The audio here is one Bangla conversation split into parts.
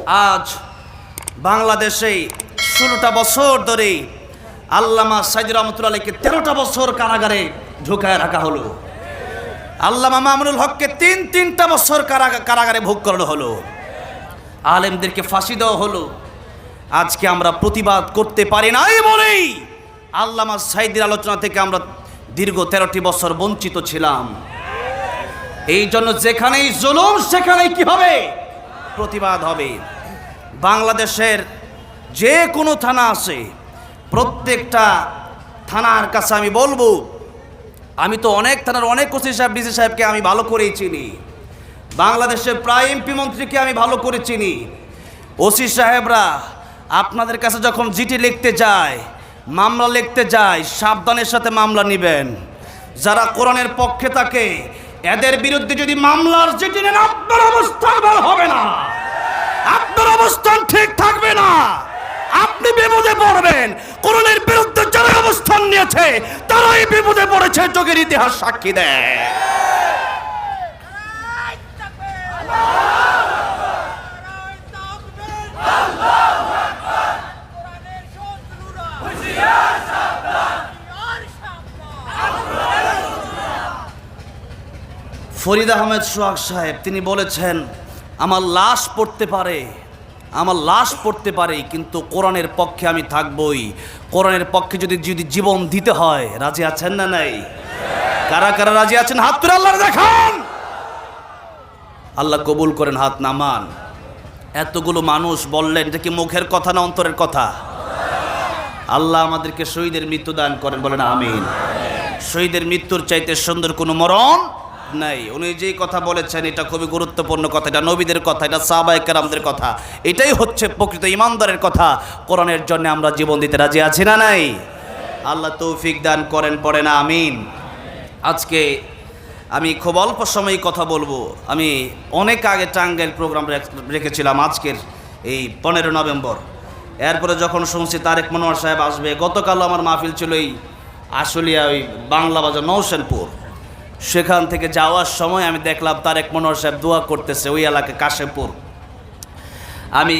আজ বাংলাদেশে 16টা বছর ধরে আল্লামা সাইদি রহমতুল্লাহ আলাইকে 13টা বছর কারাগারে ঢুকায় রাখা হলো। আল্লামা মামুনুল হককে তিনটা বছর কারাগারে ভোগ করানো হলো। আলেমদেরকে ফাঁসি দেওয়া হলো। আজকে আমরা প্রতিবাদ করতে পারি নাই বলেই আল্লামা সাইদির আলোচনা থেকে আমরা দীর্ঘ 13টি বছর বঞ্চিত ছিলাম। এই জন্য যেখানেই জুলুম সেখানেই কি হবে? প্রতিবাদ হবে। বাংলাদেশের যে কোনো থানা আছে, প্রত্যেকটা থানার কাছে আমি বলবো, আমি তো অনেক থানার অনেক ওসি সাহেব ডিসি সাহেবকে আমি ভালো করেই চিনি, বাংলাদেশের প্রায় এমপি মন্ত্রীকে আমি ভালো করে চিনি। ওসি সাহেবরা আপনাদের কাছে যখন চিঠি লিখতে যায়, মামলা লিখতে যায়, সাবধানের সাথে মামলা নেবেন। যারা কোরআনের পক্ষে থাকে এদের বিরুদ্ধে যদি মামলার চিঠি নেন, আপনার অবস্থান ভালো হবে না, আপনার অবস্থান ঠিক থাকবে না, আপনি বিপদে পড়বেন। কোরআনের বিরুদ্ধে যারা অবস্থান নিয়েছে তারাই বিপদে পড়েছে, যুগের ইতিহাস সাক্ষী দেয়। ফরিদ আহমেদ সোহাগ সাহেব তিনি বলেছেন, আমার লাশ পড়তে পারে কিন্তু কোরআনের পক্ষে আমি থাকবই। কোরআনের পক্ষে যদি জীবন দিতে হয়, রাজি আছেন না নাই? কারা কারা রাজি আছেন হাত তুলে আল্লাহর দেখান। আল্লাহ কবুল করেন, হাত নামান। এতগুলো মানুষ বললেন, এটা কি মুখের কথা না অন্তরের কথা? আল্লাহ আমাদেরকে শহীদের মৃত্যু দান করেন, বলেন আমিন। শহীদের মৃত্যুর চাইতে সুন্দর কোনো মরণ নাই। উনি যেই কথা বলেছেন এটা খুবই গুরুত্বপূর্ণ কথা, এটা নবীদের কথা, এটা সাহাবায়ে কেরামদের কথা, এটাই হচ্ছে প্রকৃত ইমানদারের কথা। কোরআনের জন্য আমরা জীবন দিতে রাজি আছি না নাই? আল্লাহ তৌফিক দান করেন, পড়ে না আমিন। আজকে আমি খুব অল্প সময় কথা বলবো। আমি অনেক আগে টাঙ্গাইল প্রোগ্রাম রেখেছিলাম আজকের এই 15 নভেম্বর। এরপরে যখন শুনছি তারেক মনোয়ার সাহেব আসবে, গতকাল আমার মাহফিল ছিল এই আশুলিয়া ওই বাংলা বাজার নওশেনপুর। সেখান থেকে যাওয়ার সময় আমি দেখলাম তারেক মনোয়ার সাহেব দোয়া করতেছে ওই এলাকায় কাশেমপুর। আমি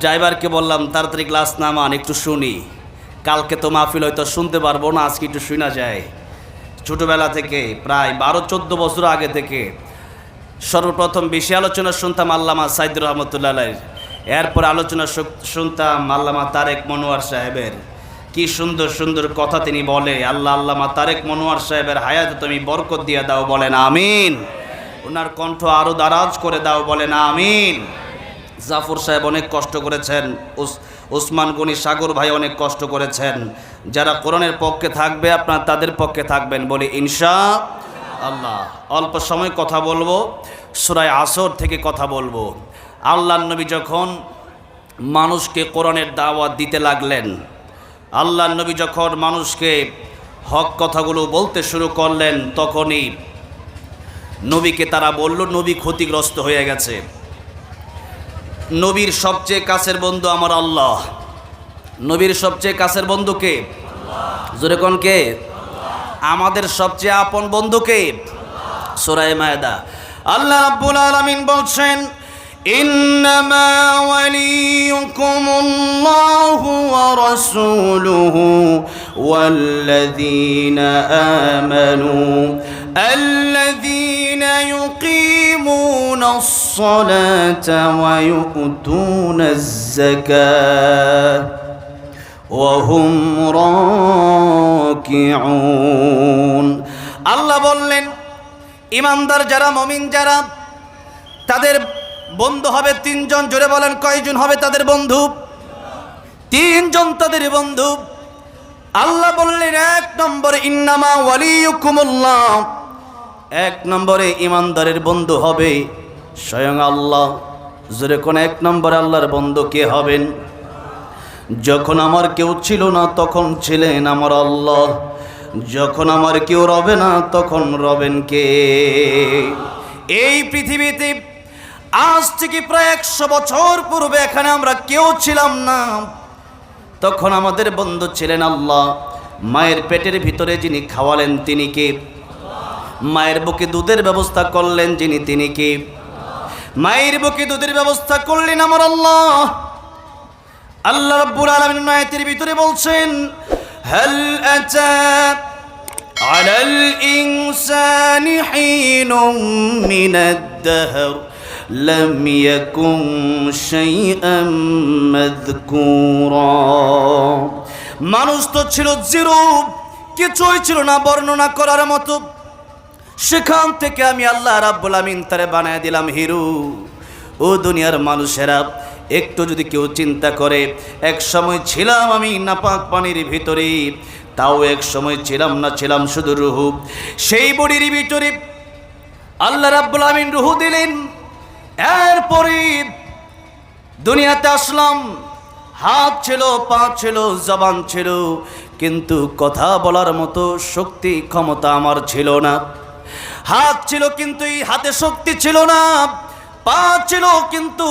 ড্রাইভারকে বললাম, তাড়াতাড়ি ক্লাস নামান, একটু শুনি। কালকে তো মাহফিল হয়তো শুনতে পারবো না, আজকে একটু শোনা যায়। ছোটোবেলা থেকে প্রায় 12-14 বছর আগে থেকে সর্বপ্রথম বেশি আলোচনা শুনতাম আল্লামা সাইদি রহমতুল্লাহ আলাইহির। এরপর আলোচনা শুনতাম আল্লামা তারেক মনোয়ার সাহেবের। কি সুন্দর সুন্দর কথা তিনি বলে। আল্লামা তারেক মনোয়ার সাহেবের হায়াতে তুমি বরকত দিয়ে দাও, বলেন আমিন। ওনার কণ্ঠ আরও দারাজ করে দাও, বলেন আমিন। জাফর সাহেব অনেক কষ্ট করেছেন, ওসমান গনি সাগর ভাই অনেক কষ্ট করেছেন। যারা কোরআনের পক্ষে থাকবে আপনারা তাদের পক্ষে থাকবেন, বলে ইনশাআল্লাহ। অল্প সময় কথা বলবো, সূরা আসর থেকে কথা বলবো। আল্লাহর নবী যখন মানুষকে কোরআনের দাওয়াত দিতে লাগলেন, আল্লাহর নবী যখন মানুষকে হক কথাগুলো বলতে শুরু করলেন, তখনই নবীকে তারা বলল নবী ক্ষতিগ্রস্ত হয়ে গেছে। নবীর সবচেয়ে কাছের বন্ধু আমার আল্লাহ। নবীর সবচেয়ে কাছের বন্ধু কে? জোরে কোন কে? আমাদের সবচেয়ে আপন বন্ধু কে? সূরা মায়েদা আল্লাহ রাব্বুল আলামিন বলছেন, ইন্নামা ওয়ালিয়ুকুমুল্লাহু ওয়া রাসূলুহু ওয়াল্লাযীনা আমানু আল্লাযীনা ইউকিমুনাস সালাতা ওয়া ইউতুনাজ যাকাতা ওয়া হুম রাকিউন। আল্লাহ বললেন, ইমানদার যারা, মুমিন যারা, তাদের বন্ধু হবে 3 জন। জোরে বলেন, কয়জন হবে তাদের বন্ধু? 3 জন তাদের বন্ধু। আল্লাহ বললেন, 1 নম্বরে ইন্নামা ওয়ালিয়ুকুমুল্লাহ, 1 নম্বরে ইমানদারের বন্ধু হবে স্বয়ং আল্লাহ। জোরে কোন 1 নম্বরে আল্লাহর বন্ধু কে হবেন? যখন আমার কেউ ছিল না তখন ছিলেন আমার আল্লাহ, যখন আমার কেউ রবে না তখন রবেন কে? এই পৃথিবীতে আজ থেকে প্রায় 100 বছর পূর্বে এখানে আমরা কেউ ছিলাম না, তখন আমাদের বন্ধু ছিলেন আল্লাহ। মায়ের পেটের ভিতরে যিনি খাওয়ালেন তিনি কে? মায়ের বুকে দুধের ব্যবস্থা করলেন যিনি, তিনি কে? মায়ের বুকে দুধের ব্যবস্থা করলেন আমার আল্লাহ। আল্লাহ রাব্বুল আলামিন আয়াতের ভিতরে বলছেন, হাল আতা আলাল ইনসানি হিনুম মিনাদ দাহর লাম ইয়াকুন শাইআম মাযকুরা। মানুষ তো ছিল জিরো, কিছুই ছিল না বর্ণনা করার মতো। সেখান থেকে আমি আল্লাহ রাব্বুল আমিন তারে বানায় দিলাম হিরো। ও দুনিয়ার মানুষেরা, একটু যদি কেউ চিন্তা করে, এক সময় ছিলাম আমি নাপাক পানির ভিতরে, তাও এক সময় ছিলাম না, ছিলাম শুধু রুহু। সেই বডির ভিতরে আল্লাহ রাব্বুল আমিন রুহু দিলেন। এরপরে দুনিয়াতে আসলাম। হাত ছিল, পা ছিল, জবান ছিল, কিন্তু কথা বলার মতো শক্তি ক্ষমতা আমার ছিল না। হাত ছিল কিন্তু এই হাতে শক্তি ছিল না। পা ছিল কিন্তু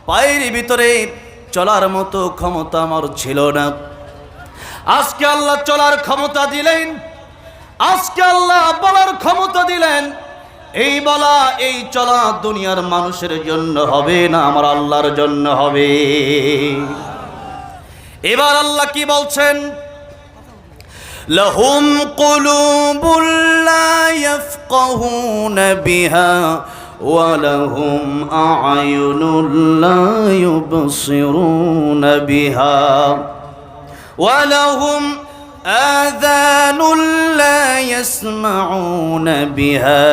পায়ের ভিতরে চলার মতো ক্ষমতা আমার ছিল না। আজকে আল্লাহ চলার ক্ষমতা দিলেন, আজকে আল্লাহ বলার ক্ষমতা দিলেন। এই বলা, এই চলা দুনিয়ার মানুষের জন্য হবে না, আমার আল্লাহর জন্য হবে। এবার আল্লাহ কি বলছেন? লাহুম কুলুবুল লা ইয়াফকাহুনা বিহা ওয়া লাহুম আ'য়ুনুল লা ইউবসিরুনা বিহা ওয়া লাহুম আযানুল লা ইয়াসমাউনা বিহা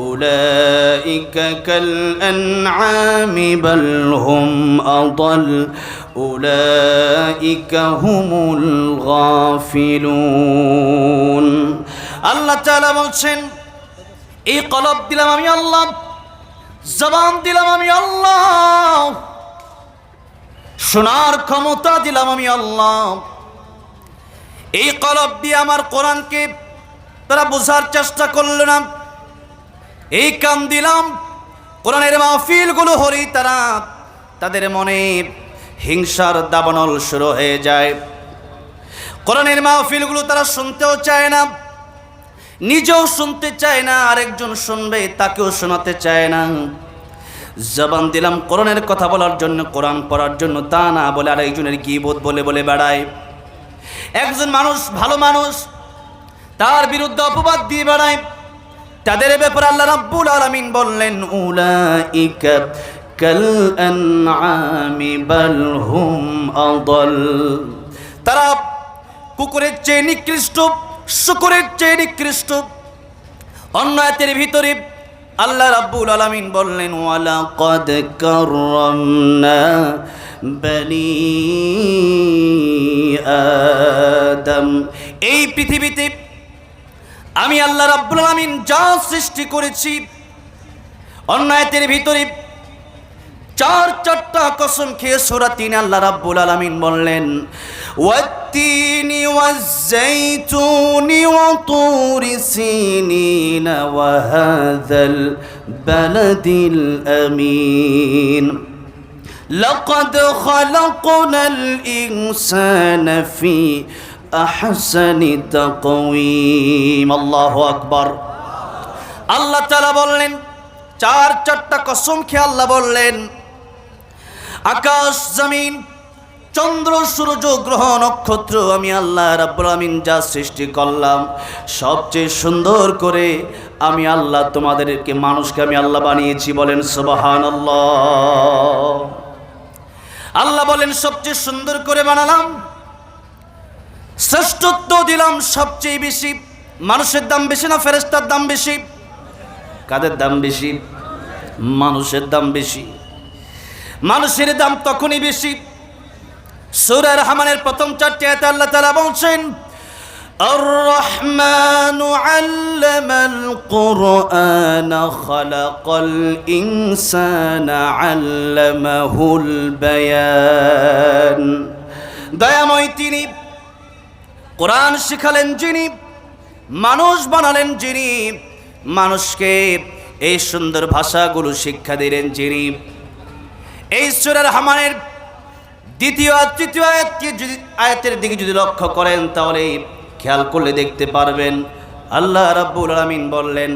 উলাইকা কাল আন'আমি বাল হুম আদাল উলাইকা হুমুল গাফিলুন। আল্লাহ তাআলা বলছেন, এই কলব দিলাম আমি আল্লাহ, জবান দিলাম আমি আল্লাহ, শোনার ক্ষমতা দিলাম আমি আল্লাহ। এই কলব দিয়ে আমার কোরআনকে তারা বোঝার চেষ্টা করল না। এই কান দিলাম, কোরআনের মাহফিলগুলো হলেই তারা, তাদের মনে হিংসার দাবানল শুরু হয়ে যায়। কোরআনের মাহফিলগুলো তারা শুনতেও চায় না, নিজেও শুনতে চায় না, আরেকজন শুনবে তাকেও শোনাতে চায় না। জবান দিলাম কোরআনের কথা বলার জন্য, কোরআন পড়ার জন্য, তা না বলে আরেকজনের গীবত বলে বলে বেড়ায়। একজন মানুষ ভালো মানুষ, তার বিরুদ্ধে অপবাদ দিয়ে বেড়ায়। তাদের ব্যাপারে আল্লাহ রাব্বুল আলামিন বললেন, উলাইকা কাল আন'আমি বাল হুম আদাল। তারা কুকুরের চেয়ে নিকৃষ্ট, শূকরের চেয়ে নিকৃষ্ট। অন্য আয়াতের ভিতরে আল্লাহ রাব্বুল আলামিন বললেন, ওয়ালাকাদ কাররামনা বনি আদম। এই পৃথিবীতে আমি আল্লাহ রাব্বুল আলামিন যা সৃষ্টি করেছি, অন্য আয়াতের ভিতরে চারটা কসম খেয়ে সূরা ৩ আল্লাহ রাব্বুল আলামিন বললেন, ওয়াত-তিনি ওয়াজ-যাইতুনি ওয়া তুরি সিনিন ওয়া হাযাল বালাদিল আমিন লাকাদ খালাকনাল ইনসানা ফি আহসানি তাকওয়িম। আল্লাহু আকবার। আল্লাহ তাআলা বললেন, চারটা কসম খেয়ে আল্লাহ বললেন, আকাশ জমিন, চন্দ্র সূর্য গ্রহ নক্ষত্র আমি আল্লাহ রাব্বুল আমিন যা সৃষ্টি করলাম, সবচেয়ে সুন্দর করে আমি আল্লাহ তোমাদেরকে, মানুষকে আমি আল্লাহ বানিয়েছি। বলেন সুবহানাল্লাহ। আল্লাহ বলেন সবচেয়ে সুন্দর করে বানালাম, শ্রেষ্ঠত্ব দিলাম সবচেয়ে বেশি। মানুষের দাম বেশি না ফেরেশতার দাম বেশি? কাদের দাম বেশি? মানুষের দাম বেশি। মানুষের দাম তখনই বেশি, সূরা রহমানের প্রথম 4টি আয়াতে আল্লাহ তাআলা বলছেন, আর রহমানু আল্লামাল কুরআনা খালাকাল ইনসানা আল্লামাহুল বায়ান। দয়াময় তিনি, কোরআন শিখালেন যিনি, মানুষ বানালেন যিনি, মানুষকে এই সুন্দর ভাষাগুলো শিক্ষা দিলেন যিনি। এই সূরা রহমানের দ্বিতীয় আর তৃতীয় আয়াতের দিকে যদি লক্ষ্য করেন, তাহলে খেয়াল করলে দেখতে পারবেন আল্লাহ রাব্বুল আলামিন বললেন,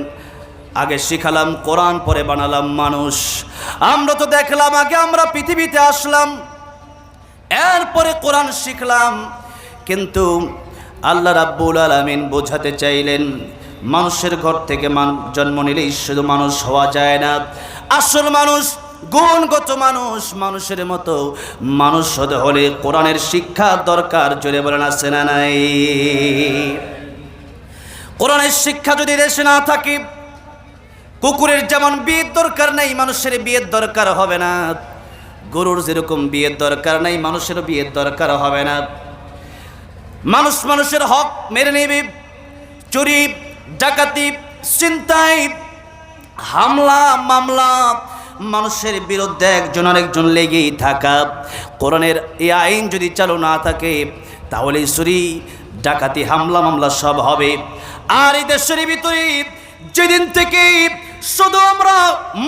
আগে শিখালাম কোরআন, পরে বানালাম মানুষ। আমরা তো দেখলাম আগে আমরা পৃথিবীতে আসলাম, এরপরে কোরআন শিখলাম। কিন্তু আল্লাহ রাব্বুল আলামিন বোঝাতে চাইলেন মানুষের ঘর থেকে জন্ম নিলেই শুধু মানুষ হওয়া যায় না। আসল মানুষ, গুণগত মানুষ, মানুষের মতো মানুষ হতে হলে কোরআনের শিক্ষা দরকার। জোরে বলেন আছে না নাই? কোরআনের শিক্ষা যদি দেশে না থাকে, কুকুরের যেমন বিয়ের দরকার নাই, মানুষের বিয়ের দরকার হবে না। গরুর যেরকম বিয়ের দরকার নাই, মানুষের বিয়ের দরকার হবে না। মানুষ মানুষের হক মেরে নেবে। চুরি, ডাকাতি, ছিনতাই, হামলা, মামলা, মানুষের বিরুদ্ধে একজন আরেকজন লেগেই থাকা। কোরআনের এই আইন যদি চালু না থাকে তাহলে চুরি, ডাকাতি, হামলা, মামলা সব হবে। আর এই দেশের ভিতরে যেদিন থেকে শুধু আমরা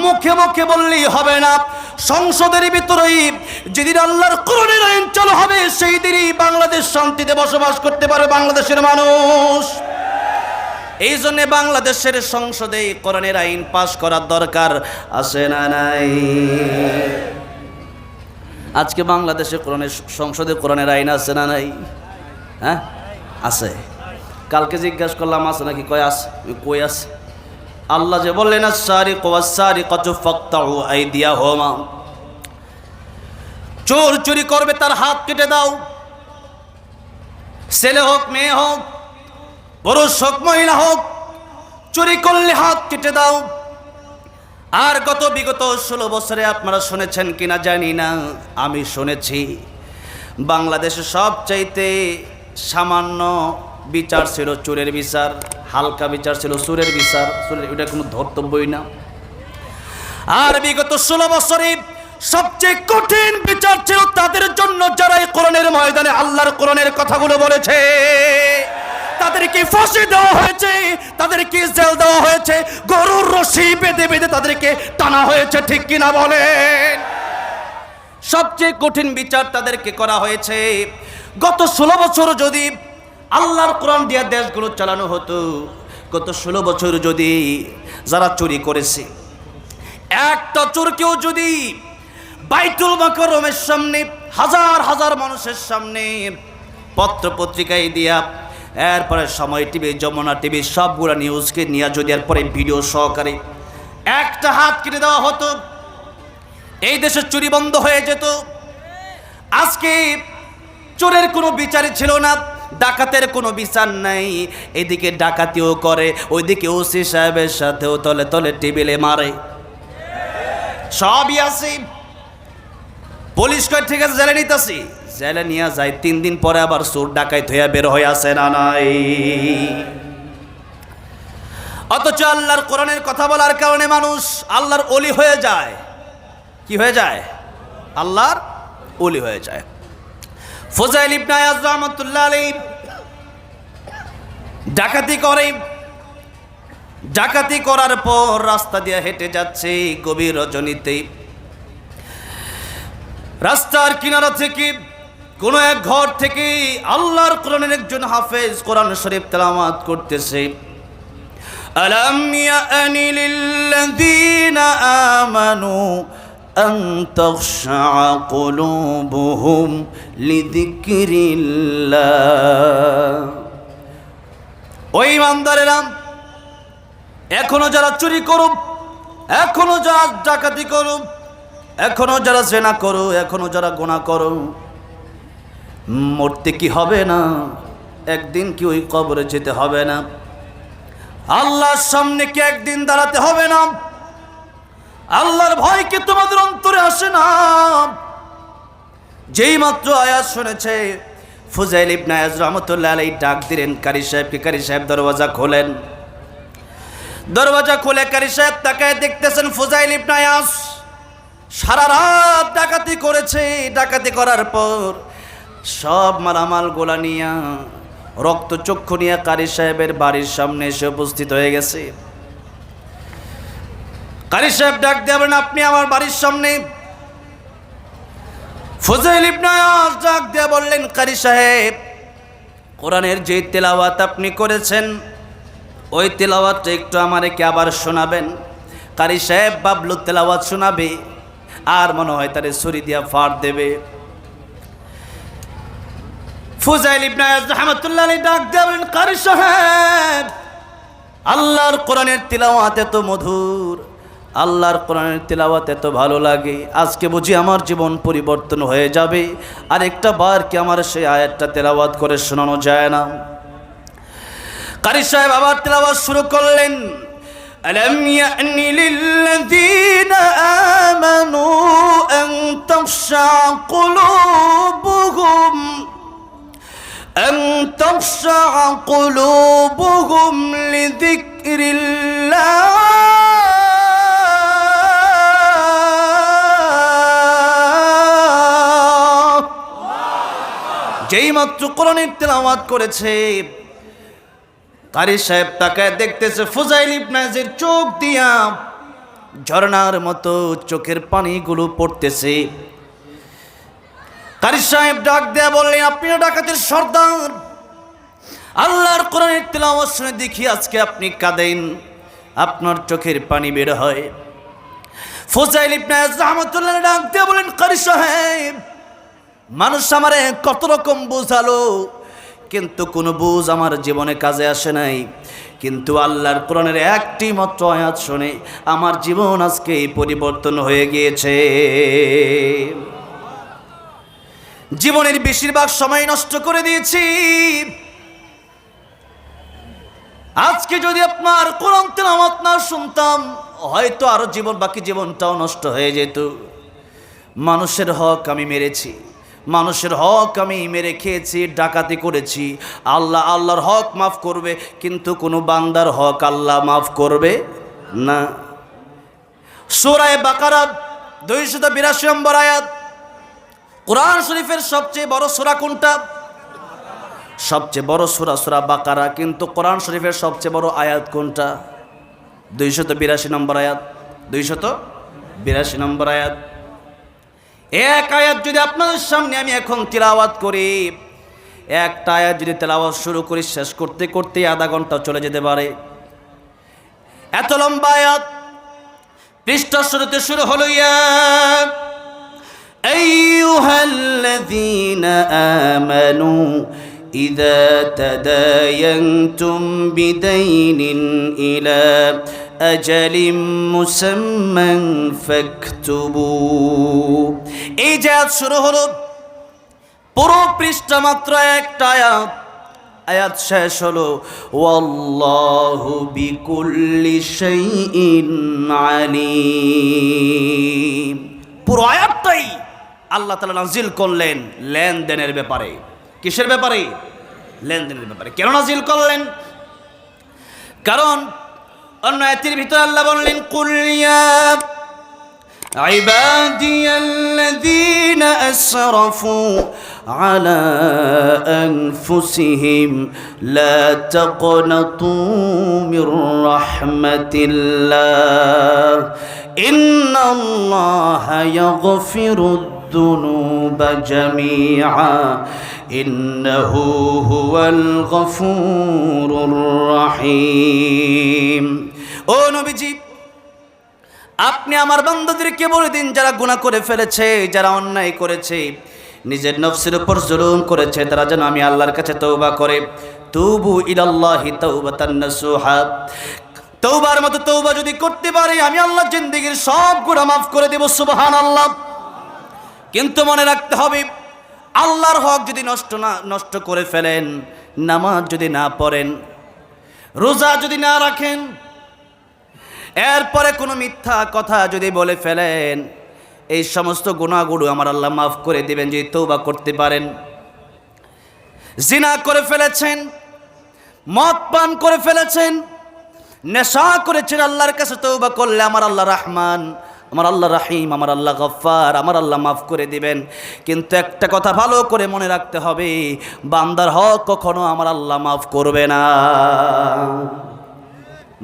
মুখে মুখে বললেই হবে না, সংসদের ভিতরেই যেদিন আল্লাহর কোরআনের আইন চালু হবে সেই দিনই বাংলাদেশ শান্তিতে বসবাস করতে পারবে বাংলাদেশের মানুষ। এই জন্য বাংলাদেশের সংসদে কোরআনের আইন পাশ করার দরকার আছে না নাই? আজকে বাংলাদেশে কোরআনের সংসদে কোরআনের আইন আছে না নাই? হ্যাঁ আছে। কালকে জিজ্ঞাসা করলাম আছে নাকি, কই আছে? আল্লাহ যে বললেন আস-সারিকু ওয়াস-সারিকাতু ফাকতাউ আইদিয়াহুমা, চোর চুরি করবে তার হাত কেটে দাও। ছেলে হোক, মেয়ে হোক, পুরুষ হোক, মহিলা হোক, চুরি করলে হাত কেটে দাও। আর বিগত 16 বছরে আপনারা শুনেছেন কিনা জানি না, আমি শুনেছি বাংলাদেশে সবচাইতে সামান্য বিচার ছিল চোরের বিচার, হালকা বিচার ছিল চোরের বিচার। এটা কোনো ধর্তব্যই না। আর বিগত 16 বছরে সবচেয়ে কঠিন বিচার ছিল তাদের জন্য যারা এই কোরআনের ময়দানে আল্লাহর কোরআনের কথাগুলো বলেছে। তাদেরকে ফাঁসি দেওয়া হয়েছে, তাদেরকে জেল দেওয়া হয়েছে, গরুর রশি বেঁধে বেঁধে তাদেরকে টানা হয়েছে। ঠিক কিনা বলেন? সবচেয়ে কঠিন বিচার তাদেরকে করা হয়েছে। গত 16 বছর যদি আল্লাহর কোরআন দিয়ে দেশগুলো চালানো হতো, গত 16 বছর যদি যারা চুরি করেছে একটা চোরকেও যদি বাইতুল মাকরমের সামনে হাজার হাজার মানুষের সামনে পত্র পত্রিকায় দিয়া, এরপরে সময় টিভি, যমুনা টিভি সবগুলো নিউজকে নিয়ে যদি এরপরে ভিডিও সহকারে একটা হাত কেটে দেওয়া হতো, এই দেশের চুরি বন্ধ হয়ে যেত। আজকে চোরের কোনো বিচারই ছিল না, ডাকাতের কোনো বিচার নাই। এদিকে ডাকাতিও করে, ওইদিকে ওসি সাহেবের সাথেও তলে তলে টেবিলে মারে, সবই আছে। পুলিশ কয় ঠিক আছে জেলে নিতেছি, জেলে নিয়ে যায়, 3 দিন পরে আবার চোর ডাকাত হইয়া বের হয়ে আসে না নাই? অথচ আল্লাহর কোরআনের কথা বলার কারণে মানুষ আল্লাহর ওলি হয়ে যায়। কি হয়ে যায়? আল্লাহর ওলি হয়ে যায়। ফুজাইল ইবনে আয়াজ রাহমাতুল্লাহ আলাইহি ডাকাতি করে, ডাকাতি করার পর রাস্তা দিয়ে হেঁটে যাচ্ছে গভীর রজনীতে। রাস্তার কিনারা থেকে কোনো এক ঘর থেকে আল্লাহর কোরআনের একজন হাফেজ কোরআন শরীফ তেলাওয়াত করতেছে। আলাম ইয়ানি লিল্লাযীনা আমানু আন তাখশা কুলুবুহুম লিযিকরিল্লাহ। ওই ইমানদারেরা, এখনো যারা চুরি করুক, এখনো যারা ডাকাতি করুক, এখনো যারা জেনা করো, এখনো যারা গুনাহ করো, মরতে কি হবে না? একদিন কি ওই কবরে যেতে হবে না? আল্লাহর সামনে কি একদিন দাঁড়াতে হবে না? আল্লাহর ভয় কি তোমাদের অন্তরে আসে না? যেই মাত্র আয়াত শুনেছে ফুজাইল ইবনে আয়াজ রাহমাতুল্লাহ আলাইহি ডাক দিলেন কারি সাহেবকে। কারি সাহেব দরওয়াজা খোলেন। দরওয়াজা খুলে কারি সাহেব তাকায় দেখতেছেন ফুজাইল ইবনে আয়াজ সারা রাত ডাকাতি করেছে। ডাকাতি করার পর সব মালামাল গোলা নিয়া, রক্ত চক্ষু নিয়ে কারি সাহেবের বাড়ির সামনে এসে উপস্থিত হয়ে গেছে। কারি সাহেব ডাক দেবেন, আপনি আমার বাড়ির সামনে? ফুজাইল ইবনে আয়াজ ডাক দিয়ে বললেন, কারি সাহেব, কোরআনের যে তেলাওয়াত আপনি করেছেন ওই তেলাওয়াতটা একটু আমাকে আবার শোনাবেন। কারি সাহেব বাবলু তেলাওয়াত শোনাবে, আর মনে হয় তারে ছুরি দিয়া ফাড় দেবে। ফুজাইল ইবনে আয়াজ রাহমাতুল্লাহ আলাইহি ডাক দিয়ে বলেন, কারি সাহেব, আল্লাহর কোরআনের তিলাওয়াত এত মধুর, আল্লাহর কোরআনের তিলাওয়াত এত ভালো লাগে, আজকে বুঝি আমার জীবন পরিবর্তন হয়ে যাবে। আর একটা বার কি আমার সেই আয়াতটা তেলাওয়াত করে শোনানো যায় না? কারি সাহেব আবার তেলাওয়াত শুরু করলেন। আলাম ইয়ানি লিল্লাযীনা আমানু আন তাখশা কুলুবুহুম লিযিকরিল্লাহ যেই মাত্র কোরআনের তেলাওয়াত করেছে, কারি সাহেব তাকায় দেখতেছে ফুজাইল ইবনে আয়াজের চোখ দিয়া ঝর্ণার মতো চোখের পানিগুলো পড়তেছে। কারি সাহেব ডাক দেয়া বললেন, আপনি ডাকাতের সর্দার, আল্লাহর কোরআনের তেলাওয়াত শুনে দেখি আজকে আপনি কাঁদেন, আপনার চোখের পানি বের হয়। ফুজাইল ইবনে আয়াজ রাহমাতুল্লাহ ডাক দেয়া বলেন, কারি সাহেব, মানুষ আমারে কত রকম বোঝালো, কিন্তু কোনো বুঝ আমার জীবনে কাজে আসে নাই। কিন্তু আল্লাহর কোরআনের একটি মাত্র আয়াত শুনে আমার জীবন আজকে পরিবর্তন হয়ে গিয়েছে। জীবনের বেশিরভাগ সময় নষ্ট করে দিয়েছি, আজকে যদি আপনার কোরআন তেলাওয়াত না শুনতাম, হয়তো আরো বাকি জীবনটাও নষ্ট হয়ে যেত। মানুষের হক আমি মেরেছি, মানুষের হক আমি মেরে খেয়েছি, ডাকাতি করেছি, আল্লাহর হক মাফ করবে, কিন্তু কোনো বান্দার হক আল্লাহ মাফ করবে না। সূরা বাকারা 282 নম্বর আয়াত। কোরআন শরীফের সবচেয়ে বড় সূরা কোনটা? সবচেয়ে বড় সূরা বাকারা, কিন্তু কোরআন শরীফের সবচেয়ে বড় আয়াত কোনটা? 282 নম্বর আয়াত। 282 নম্বর আয়াত। এক আয়াত যদি আপনাদের সামনে আমি এখন তিলাওয়াত করি, একটা আয়াত যদি তেলাওয়াত শুরু করি, শেষ করতে করতে আধা ঘন্টা চলে যেতে পারে। এত লম্বা আয়াত। পৃষ্ঠা শুরুতে শুরু হলো, ইয়া আইয়ুহাল্লাযীনা আমানু ইযা তাদায়ানতুম বিদাইনিন ইলা আজালিম মুসাম্মান ফাকতুবু। এই যে আয়াত শুরু হলো, পুরো পৃষ্ঠা মাত্র একটা আয়াত, আয়াত শেষ হলো ওয়াল্লাহু বিকুল্লি শাইইন আলীম। পুরো আয়াতটাই আল্লাহ তাআলা নাজিল করলেন লেনদেনের ব্যাপারে। কিসের ব্যাপারে? লেনদেনের ব্যাপারে। কেন নাজিল করলেন? কারণ অন্য আয়াতের ভিতরে আল্লাহ বললেন, কুল ইয়া ইবাদিয়াল্লাযীনা আসরাফু আলা আনফুসিহিম লা তাকনাতু মির রাহমাতিল্লাহ ইন্নাল্লাহা ইয়াগফিরুদ যুনুবা জামিআ ইন্নাহু হুয়াল গফুরুর রহিম। ও নবীজি, আপনি আমার বান্দাদেরকে বলে দিন, যারা গুনাহ করে ফেলেছে, যারা অন্যায় করেছে, নিজের নফসের উপর জুলুম করেছে, তারা যেন আমি আল্লাহর কাছে তওবা করে। তুবু ইলাল্লাহি তাওবাতান নাসুহা। তওবার মতো তওবা যদি করতে পারি, আমি আল্লাহ জিন্দেগীর সব গুনাহ মাফ করে দেব। সুবহানাল্লাহ। কিন্তু মনে রাখতে হবে, আল্লাহর হক যদি নষ্ট করে ফেলেন, নামাজ যদি না পড়েন, রোজা যদি না রাখেন, এরপরে কোনো মিথ্যা কথা যদি বলে ফেলেন, এই সমস্ত গুনাহগুলো আমার আল্লাহ মাফ করে দিবেন যদি তওবা করতে পারেন। জিনা করে ফেলেছেন, মদ পান করে ফেলেছেন, নেশা করেছেন, আল্লাহর কাছে তওবা করলে আমার আল্লাহ রহমান, আমার আল্লাহ রাহিম, আমার আল্লাহ গফফার, আমার আল্লাহ মাফ করে দিবেন। কিন্তু একটা কথা ভালো করে মনে রাখতে হবে, বান্দার হক কখনো আমার আল্লাহ মাফ করবে না।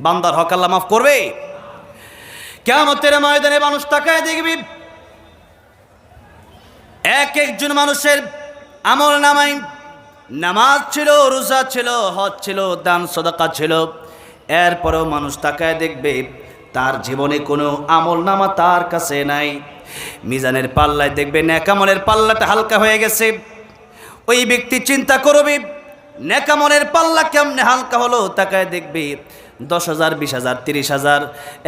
বান্দার হক আল্লাহ মাফ করবে? কিয়ামতের ময়দানে মানুষ তাকায় দেখবি, এক একজন মানুষের আমল নামায় নামাজ ছিল, রোজা ছিল, হজ ছিল, দান সাদাকা ছিল, এরপরেও মানুষ তাকায় দেখবে তার জীবনে কোনো আমল নামা তার কাছে নাই। মিজানের পাল্লায় দেখবে নেকামলের পাল্লাটা হালকা হয়ে গেছে। ওই ব্যক্তি চিন্তা করবে নেকামলের পাল্লা কেমনে হালকা হলো। তাকায় দেখবে 10,000, 20,000, 30,000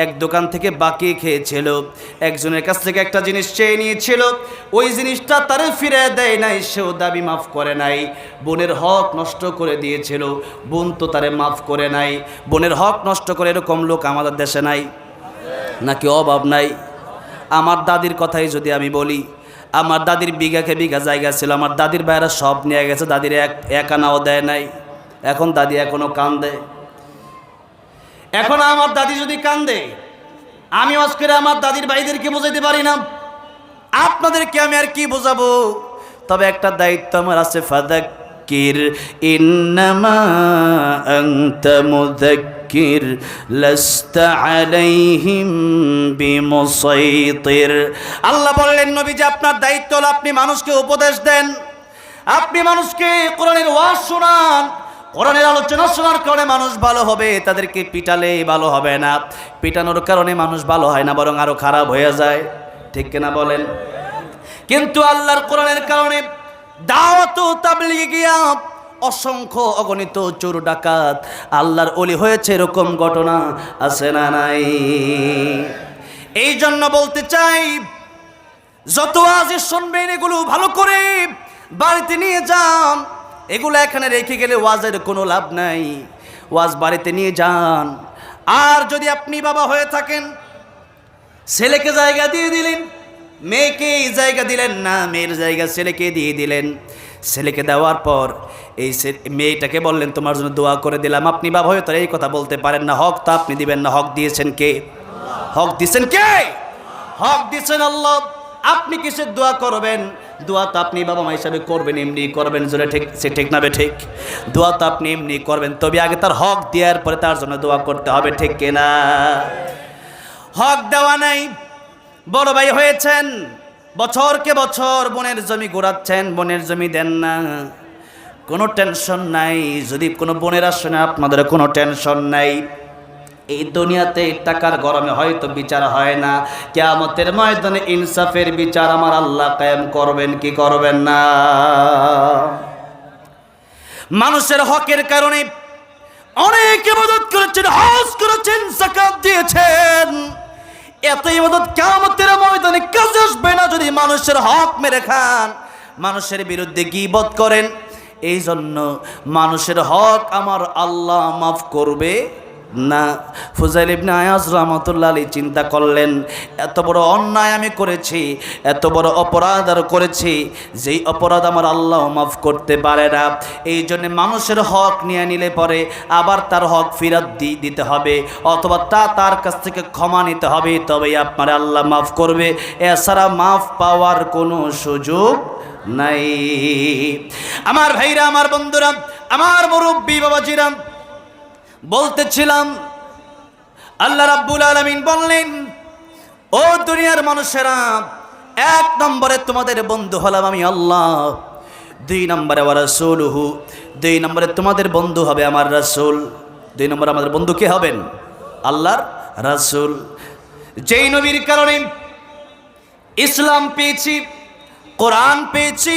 এক দোকান থেকে বাকি খেয়েছিল, একজনের কাছ থেকে একটা জিনিস চেয়ে নিয়েছিল, ওই জিনিসটা তারে ফিরে দেয় নাই, সেও দাবি মাফ করে নাই। বোনের হক নষ্ট করে দিয়েছিল, বোন তো তারে মাফ করে নাই। বোনের হক নষ্ট করে এরকম লোক আমাদের দেশে নাই নাকি অভাব নাই? আমার দাদির কথাই যদি আমি বলি, আমার দাদির বিঘাকে বিঘা জায়গা ছিল, আমার দাদির বাইরে সব নিয়ে গেছে, দাদির এক আনাও দেয় নাই। এখন দাদি এখনো কান্দে। এখন আমার দাদি যদি কান্দে, আমি আজকে আমার দাদির ভাইদেরকে বোঝাইতে পারি না, আপনাদেরকে আমি আর কি বোঝাবো? তবে একটা দায়িত্ব আমার আছে, ফাযাক্কির ইন্নামা আনতা মুযাক্কির লাস্তা আলাইহিম বিমুসাইতির। আল্লাহ বললেন নবী যে আপনার দায়িত্ব হলো আপনি মানুষকে উপদেশ দেন, আপনি মানুষকে কোরআনের ওয়াজ শোনান। কোরআনের আলোচনা শোনার কারণে মানুষ ভালো হবে, তাদেরকে পিটালে ভালো হবে না। পিটানোর কারণে মানুষ ভালো হয় না, বরং আরো খারাপ হয়ে যায়। ঠিক কিনা বলেন? কিন্তু আল্লাহর কোরআনের কারণে দাওয়াত ও তাবলীগে গিয়া অসংখ্য অগণিত চোর ডাকাত আল্লাহর ওলি হয়েছে, এরকম ঘটনা আছে না নাই? এই জন্য বলতে চাই, যত আজ শুনবেন এগুলো ভালো করে বাড়িতে নিয়ে যান। এগুলো এখানে রেখে গেলে ওয়াজের কোনো লাভ নাই। ওয়াজ বাড়িতে নিয়ে যান। আর যদি আপনি বাবা হয়ে থাকেন, ছেলেকে জায়গা দিয়ে দিলেন, মেয়েকে জায়গা দিলেন না, মেয়ের জায়গা ছেলেকে দিয়ে দিলেন। ছেলেকে দেওয়ার পর এই মেয়েটাকে বললেন তোমার জন্য দোয়া করে দিলাম। আপনি বাবা হয়ে তো এই কথা বলতে পারেন না, হক তো আপনি দিবেন না। হক দিয়েছেন কে? হক দিয়েছেন কে? হক দিয়েছেন আল্লাহ। আপনি কিসের দোয়া করবেন? দোয়া তো আপনি বাবা মা হিসাবে করবেন, এমনি করবেন। জোরে ঠিক, সে ঠিক না বে ঠিক? দোয়া তো আপনি এমনি করবেন, তবে আগে তার হক দেওয়ার পরে তার জন্য দোয়া করতে হবে। ঠিক কিনা? হক দেওয়া নাই, বড় ভাই হয়েছেন, বছরকে বছর বোনের জমি ঘোরাচ্ছেন, বোনের জমি দেন না, কোনো টেনশন নাই। যদি কোনো বোনেরা শোনে আপনাদের কোনো টেনশন নাই। এই দুনিয়াতে টাকার গরমে হয়তো বিচার হয় না, কিয়ামতের ময়দানে ইনসাফের বিচার আমার আল্লাহ কায়েম করবেন কি করবেন না? মানুষের হকের কারণে অনেক ইবাদত করেছেন, হজ করেছেন, যাকাত দিয়েছেন। এত ইবাদত কিয়ামতের ময়দানে কাজে আসবে না যদি মানুষের হক মেরে খান, মানুষের বিরুদ্ধে গীবত করেন। এই জন্য মানুষের হক আমার আল্লাহ মাফ করবে না। ফুজাইল ইবনে আয়াজ রাহমাতুল্লাহ আলাইহি চিন্তা করলেন, এত বড় অন্যায় আমি করেছি, এত বড় অপরাধ আর করেছি, যেই অপরাধ আমার আল্লাহ মাফ করতে পারে না। এই জন্য মানুষের হক নিয়ে নিলে পরে আবার তার হক ফেরত দিতে হবে, অথবা তার কাছ থেকে ক্ষমা নিতে হবে, তবেই আপনার আল্লাহ মাফ করবে। এছাড়া মাফ পাওয়ার কোনো সুযোগ নাই। আমার ভাইরা, আমার বন্ধুরা, আমার মুরব্বী বাবাজিরা, বলতেছিলাম আল্লাহ রাব্বুল আলামিন বললেন, ও দুনিয়ার মানুষেরা, এক নম্বরে তোমাদের বন্ধু হলাম আমি আল্লাহ, দুই নম্বরে ওয়া রাসূলুহু, দুই নম্বরে তোমাদের বন্ধু হবে আমার রাসূল। দুই নম্বরে আমাদের বন্ধু কে হবেন? আল্লাহর রাসূল। যেই নবীর কারণে ইসলাম পেয়েছি, কোরআন পেয়েছি,